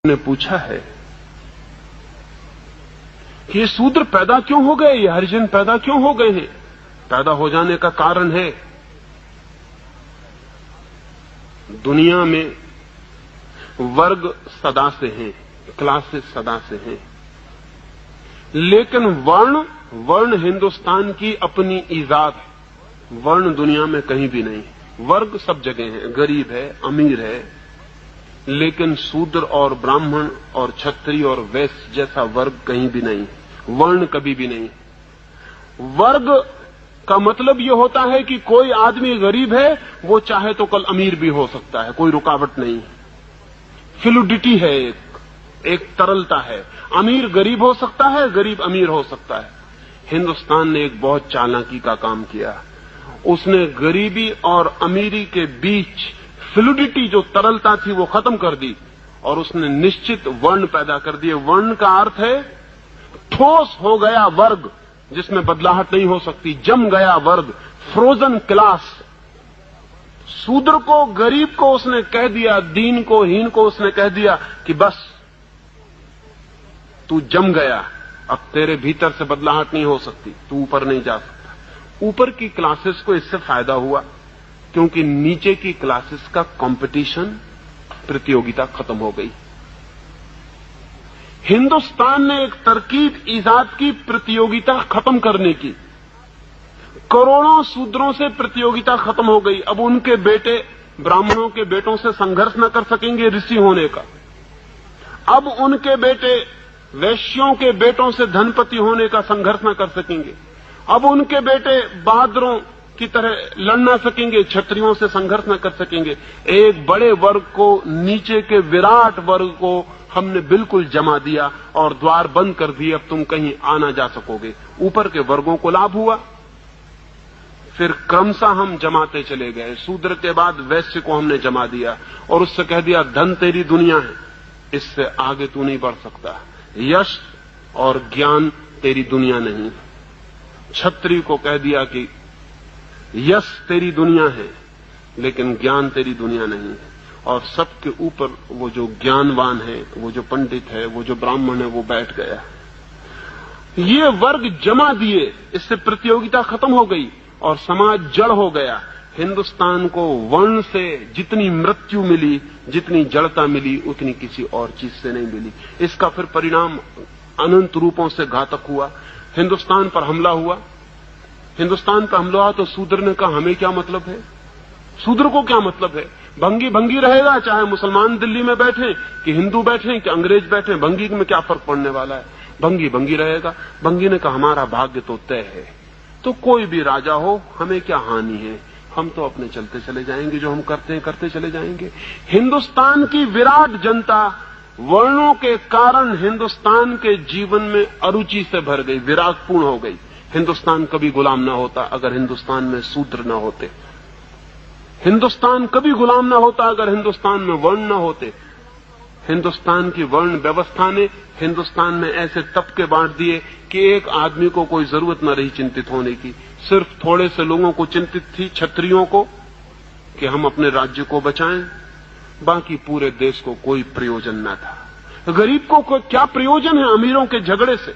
ने पूछा है कि ये शूद्र पैदा क्यों हो गए, ये हरिजन पैदा क्यों हो गए हैं। पैदा हो जाने का कारण है दुनिया में वर्ग सदा से हैं, क्लासेस सदा से हैं, लेकिन वर्ण हिंदुस्तान की अपनी ईजाद, वर्ण दुनिया में कहीं भी नहीं। वर्ग सब जगह है, गरीब है, अमीर है, लेकिन शूद्र और ब्राह्मण और क्षत्रिय और वैश्य जैसा वर्ग कहीं भी नहीं, वर्ण कभी भी नहीं। वर्ग का मतलब यह होता है कि कोई आदमी गरीब है, वो चाहे तो कल अमीर भी हो सकता है, कोई रुकावट नहीं। फ्लूइडिटी है, एक तरलता है। अमीर गरीब हो सकता है, गरीब अमीर हो सकता है। हिंदुस्तान ने एक बहुत चालाकी का काम किया, उसने गरीबी और अमीरी के बीच फ्लूइडिटी जो तरलता थी वो खत्म कर दी और उसने निश्चित वर्ण पैदा कर दिए। वर्ण का अर्थ है ठोस हो गया वर्ग जिसमें बदलाहट नहीं हो सकती, जम गया वर्ग, फ्रोजन क्लास। शूद्र को, गरीब को उसने कह दिया, दीन को, हीन को उसने कह दिया कि बस तू जम गया, अब तेरे भीतर से बदलाहट नहीं हो सकती, तू ऊपर नहीं जा सकता। ऊपर की क्लासेस को इससे फायदा हुआ क्योंकि नीचे की क्लासेस का कंपटीशन, प्रतियोगिता खत्म हो गई। हिंदुस्तान ने एक तरकीब ईजाद की प्रतियोगिता खत्म करने की। करोड़ों शूद्रों से प्रतियोगिता खत्म हो गई। अब उनके बेटे ब्राह्मणों के बेटों से संघर्ष न कर सकेंगे ऋषि होने का। अब उनके बेटे वैश्यों के बेटों से धनपति होने का संघर्ष न कर सकेंगे। अब उनके बेटे बहादुरों की तरह लड़ न सकेंगे, क्षत्रियों से संघर्ष न कर सकेंगे। एक बड़े वर्ग को, नीचे के विराट वर्ग को हमने बिल्कुल जमा दिया और द्वार बंद कर दिए, अब तुम कहीं आ ना जा सकोगे। ऊपर के वर्गों को लाभ हुआ। फिर क्रमशः हम जमाते चले गए। शूद्र के बाद वैश्य को हमने जमा दिया और उससे कह दिया धन तेरी दुनिया है, इससे आगे तू नहीं बढ़ सकता। यश और ज्ञान तेरी दुनिया नहीं। क्षत्रिय को कह दिया कि यश तेरी दुनिया है लेकिन ज्ञान तेरी दुनिया नहीं है। और सबके ऊपर वो जो ज्ञानवान है, वो जो पंडित है, वो जो ब्राह्मण है, वो बैठ गया। ये वर्ग जमा दिए, इससे प्रतियोगिता खत्म हो गई और समाज जड़ हो गया। हिंदुस्तान को वर्ण से जितनी मृत्यु मिली, जितनी जड़ता मिली, उतनी किसी और चीज से नहीं मिली। इसका फिर परिणाम अनंत रूपों से घातक हुआ। हिंदुस्तान पर हमला हुआ। हिंदुस्तान पर हमला हुआ तो शूद्र ने कहा हमें क्या मतलब है, शूद्र को क्या मतलब है, भंगी भंगी रहेगा, चाहे मुसलमान दिल्ली में बैठे कि हिंदू बैठे कि अंग्रेज बैठे, भंगी में क्या फर्क पड़ने वाला है, भंगी भंगी रहेगा। भंगी ने कहा हमारा भाग्य तो तय है, तो कोई भी राजा हो हमें क्या हानि है, हम तो अपने चलते चले जाएंगे, जो हम करते हैं करते चले जाएंगे। हिंदुस्तान की विराट जनता वर्णों के कारण हिंदुस्तान के जीवन में अरुचि से भर गई, विरागपूर्ण हो गई। हिंदुस्तान कभी गुलाम न होता अगर हिंदुस्तान में शूद्र न होते। हिंदुस्तान कभी गुलाम न होता अगर हिंदुस्तान में वर्ण न होते। हिंदुस्तान की वर्ण व्यवस्था ने हिंदुस्तान में ऐसे तबके बांट दिए कि एक आदमी को कोई जरूरत न रही चिंतित होने की। सिर्फ थोड़े से लोगों को चिंतित थी, क्षत्रियों को, कि हम अपने राज्य को बचाएं, बाकी पूरे देश को कोई प्रयोजन न था। गरीब को क्या प्रयोजन है अमीरों के झगड़े से,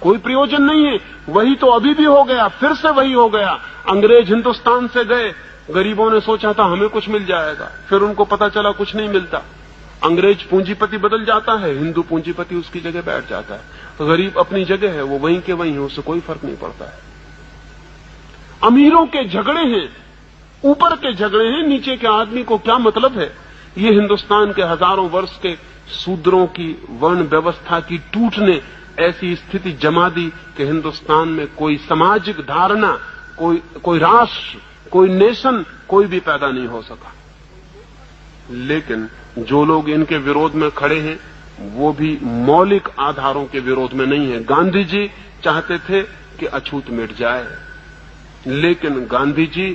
कोई प्रयोजन नहीं है। वही तो अभी भी हो गया, फिर से वही हो गया। अंग्रेज हिंदुस्तान से गए, गरीबों ने सोचा था हमें कुछ मिल जाएगा, फिर उनको पता चला कुछ नहीं मिलता। अंग्रेज पूंजीपति बदल जाता है, हिंदू पूंजीपति उसकी जगह बैठ जाता है। गरीब अपनी जगह है, वो वहीं के वहीं है, उससे कोई फर्क नहीं पड़ता है। अमीरों के झगड़े हैं, ऊपर के झगड़े हैं, नीचे के आदमी को क्या मतलब है। ये हिंदुस्तान के हजारों वर्ष के शूद्रों की वर्ण व्यवस्था की टूट ने ऐसी स्थिति जमा दी कि हिंदुस्तान में कोई सामाजिक धारणा, कोई राष्ट्र, कोई नेशन, कोई भी पैदा नहीं हो सका। लेकिन जो लोग इनके विरोध में खड़े हैं वो भी मौलिक आधारों के विरोध में नहीं है। गांधी जी चाहते थे कि अछूत मिट जाए, लेकिन गांधी जी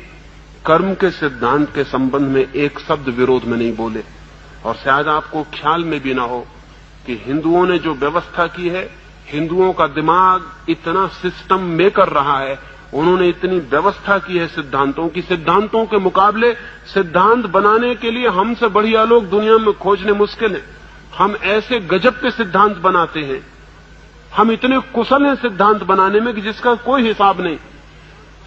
कर्म के सिद्धांत के संबंध में एक शब्द विरोध में नहीं बोले। और शायद आपको ख्याल में भी ना हो कि हिंदुओं ने जो व्यवस्था की है, हिंदुओं का दिमाग इतना सिस्टम मेकर रहा है, उन्होंने इतनी व्यवस्था की है सिद्धांतों की, सिद्धांतों के मुकाबले सिद्धांत बनाने के लिए हमसे बढ़िया लोग दुनिया में खोजने मुश्किल है। हम ऐसे गजब के सिद्धांत बनाते हैं, हम इतने कुशल हैं सिद्धांत बनाने में कि जिसका कोई हिसाब नहीं।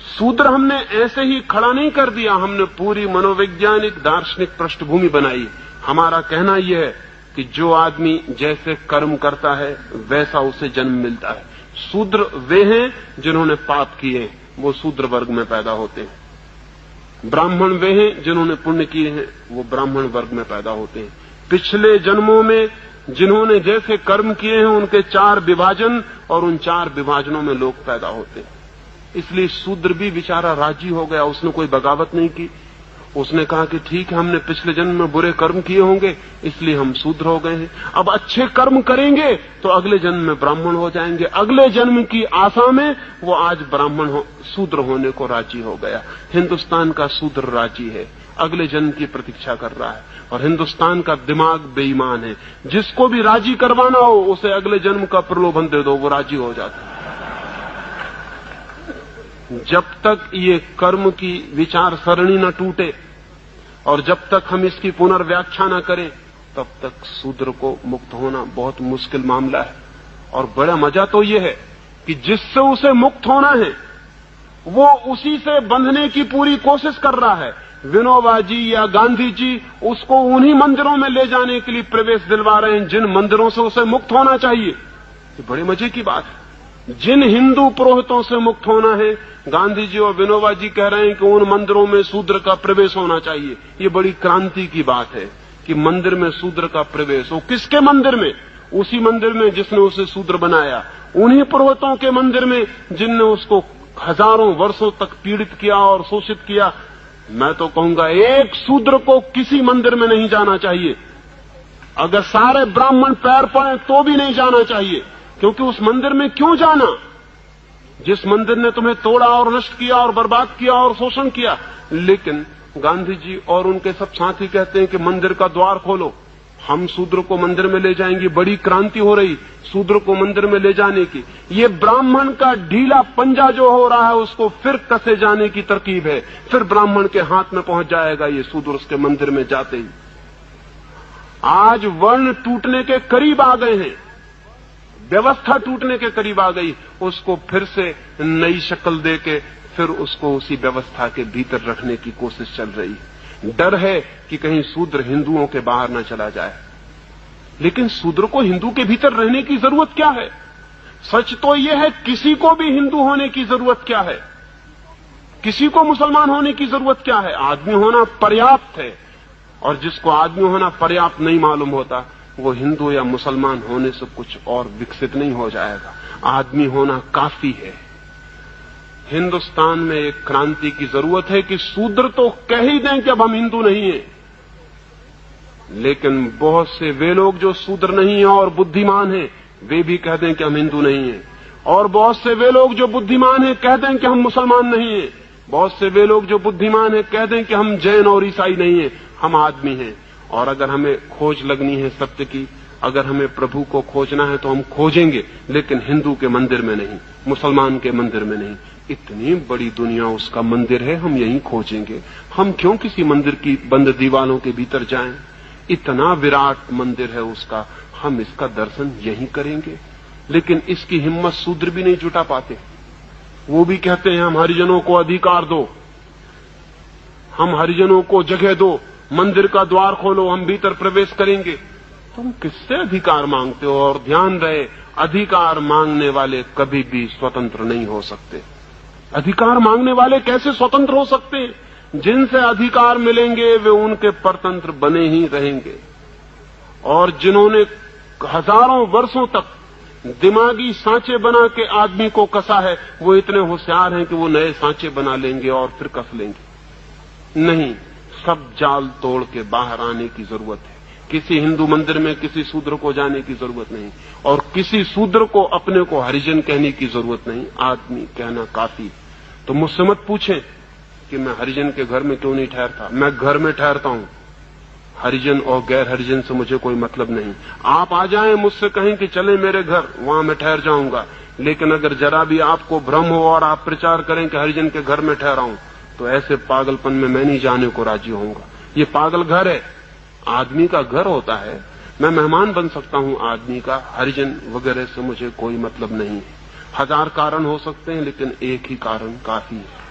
शूद्र हमने ऐसे ही खड़ा नहीं कर दिया, हमने पूरी मनोवैज्ञानिक दार्शनिक पृष्ठभूमि बनाई। हमारा कहना यह है कि जो आदमी जैसे कर्म करता है वैसा उसे जन्म मिलता है। शूद्र वे हैं जिन्होंने पाप किए, वो शूद्र वर्ग में पैदा होते हैं। ब्राह्मण वे हैं जिन्होंने पुण्य किए हैं, वो ब्राह्मण वर्ग में पैदा होते हैं। पिछले जन्मों में जिन्होंने जैसे कर्म किए हैं उनके 4 विभाजन, और उन 4 विभाजनों में लोग पैदा होते हैं। इसलिए शूद्र भी बेचारा राजी हो गया, उसने कोई बगावत नहीं की। उसने कहा कि ठीक है, हमने पिछले जन्म में बुरे कर्म किए होंगे इसलिए हम शूद्र हो गए हैं, अब अच्छे कर्म करेंगे तो अगले जन्म में ब्राह्मण हो जाएंगे। अगले जन्म की आशा में वो आज शूद्र होने को राजी हो गया। हिंदुस्तान का शूद्र राजी है, अगले जन्म की प्रतीक्षा कर रहा है। और हिंदुस्तान का दिमाग बेईमान है, जिसको भी राजी करवाना हो उसे अगले जन्म का प्रलोभन दे दो, वो राजी हो जाता है। जब तक ये कर्म की विचार सरणी न टूटे और जब तक हम इसकी पुनर्व्याख्या न करें, तब तक शूद्र को मुक्त होना बहुत मुश्किल मामला है। और बड़ा मजा तो ये है कि जिससे उसे मुक्त होना है वो उसी से बंधने की पूरी कोशिश कर रहा है। विनोबा जी या गांधी जी उसको उन्हीं मंदिरों में ले जाने के लिए प्रवेश दिलवा रहे हैं जिन मंदिरों से उसे मुक्त होना चाहिए। ये बड़े मजे की बात है। जिन हिंदू पुरोहितों से मुक्त होना है, गांधी जी और विनोबा जी कह रहे हैं कि उन मंदिरों में शूद्र का प्रवेश होना चाहिए। ये बड़ी क्रांति की बात है कि मंदिर में शूद्र का प्रवेश हो। किसके मंदिर में? उसी मंदिर में जिसने उसे शूद्र बनाया, उन्हीं पुरोहितों के मंदिर में जिनने उसको हजारों वर्षों तक पीड़ित किया और शोषित किया। मैं तो कहूंगा एक शूद्र को किसी मंदिर में नहीं जाना चाहिए। अगर सारे ब्राह्मण पैर पड़े तो भी नहीं जाना चाहिए, क्योंकि उस मंदिर में क्यों जाना जिस मंदिर ने तुम्हें तोड़ा और नष्ट किया और बर्बाद किया और शोषण किया। लेकिन गांधी जी और उनके सब साथी कहते हैं कि मंदिर का द्वार खोलो, हम शूद्र को मंदिर में ले जाएंगे। बड़ी क्रांति हो रही शूद्र को मंदिर में ले जाने की। ये ब्राह्मण का ढीला पंजा जो हो रहा है उसको फिर कसे जाने की तरकीब है, फिर ब्राह्मण के हाथ में पहुंच जाएगा ये शूद्र उसके मंदिर में जाते ही। आज वर्ण टूटने के करीब आ गए हैं, व्यवस्था टूटने के करीब आ गई, उसको फिर से नई शक्ल देके फिर उसको उसी व्यवस्था के भीतर रखने की कोशिश चल रही है। डर है कि कहीं शूद्र हिंदुओं के बाहर न चला जाए। लेकिन शूद्र को हिंदू के भीतर रहने की जरूरत क्या है? सच तो यह है किसी को भी हिंदू होने की जरूरत क्या है, किसी को मुसलमान होने की जरूरत क्या है? आदमी होना पर्याप्त है। और जिसको आदमी होना पर्याप्त नहीं मालूम होता वो हिंदू या मुसलमान होने से कुछ और विकसित नहीं हो जाएगा। आदमी होना काफी है। हिंदुस्तान में एक क्रांति की जरूरत है कि शूद्र तो कह ही दें कि अब हम हिंदू नहीं हैं, लेकिन बहुत से वे लोग जो शूद्र नहीं हैं और बुद्धिमान हैं वे भी कह दें कि हम हिंदू नहीं हैं। और बहुत से वे लोग जो बुद्धिमान हैं कह दें कि हम मुसलमान नहीं हैं। बहुत से वे लोग जो बुद्धिमान हैं कह दें कि हम जैन और ईसाई नहीं हैं, हम आदमी हैं। और अगर हमें खोज लगनी है सत्य की, अगर हमें प्रभु को खोजना है तो हम खोजेंगे, लेकिन हिंदू के मंदिर में नहीं, मुसलमान के मंदिर में नहीं। इतनी बड़ी दुनिया उसका मंदिर है, हम यहीं खोजेंगे। हम क्यों किसी मंदिर की बंद दीवारों के भीतर जाएं? इतना विराट मंदिर है उसका, हम इसका दर्शन यहीं करेंगे। लेकिन इसकी हिम्मत शूद्र भी नहीं जुटा पाते। वो भी कहते हैं हम हरिजनों को अधिकार दो, हम हरिजनों को जगह दो, मंदिर का द्वार खोलो, हम भीतर प्रवेश करेंगे। तुम किससे अधिकार मांगते हो? और ध्यान रहे, अधिकार मांगने वाले कभी भी स्वतंत्र नहीं हो सकते। अधिकार मांगने वाले कैसे स्वतंत्र हो सकते हैं? जिनसे अधिकार मिलेंगे वे उनके परतंत्र बने ही रहेंगे। और जिन्होंने हजारों वर्षों तक दिमागी सांचे बना के आदमी को कसा है, वो इतने होशियार हैं कि वो नए सांचे बना लेंगे और फिर कस लेंगे। नहीं, सब जाल तोड़ के बाहर आने की जरूरत है। किसी हिंदू मंदिर में किसी शूद्र को जाने की जरूरत नहीं, और किसी शूद्र को अपने को हरिजन कहने की जरूरत नहीं। आदमी कहना काफी। तो मुझसे मत पूछें कि मैं हरिजन के घर में क्यों नहीं ठहरता। मैं घर में ठहरता हूं, हरिजन और गैर हरिजन से मुझे कोई मतलब नहीं। आप आ जाएं, मुझसे कहें कि चले मेरे घर, वहां मैं ठहर जाऊंगा। लेकिन अगर जरा भी आपको भ्रम हो और आप प्रचार करें कि हरिजन के घर में ठहरा हूं, तो ऐसे पागलपन में मैं नहीं जाने को राजी होऊंगा। ये पागल घर है। आदमी का घर होता है मैं मेहमान बन सकता हूं आदमी का, हरिजन वगैरह से मुझे कोई मतलब नहीं है। 1000 कारण हो सकते हैं, लेकिन एक ही कारण काफी है।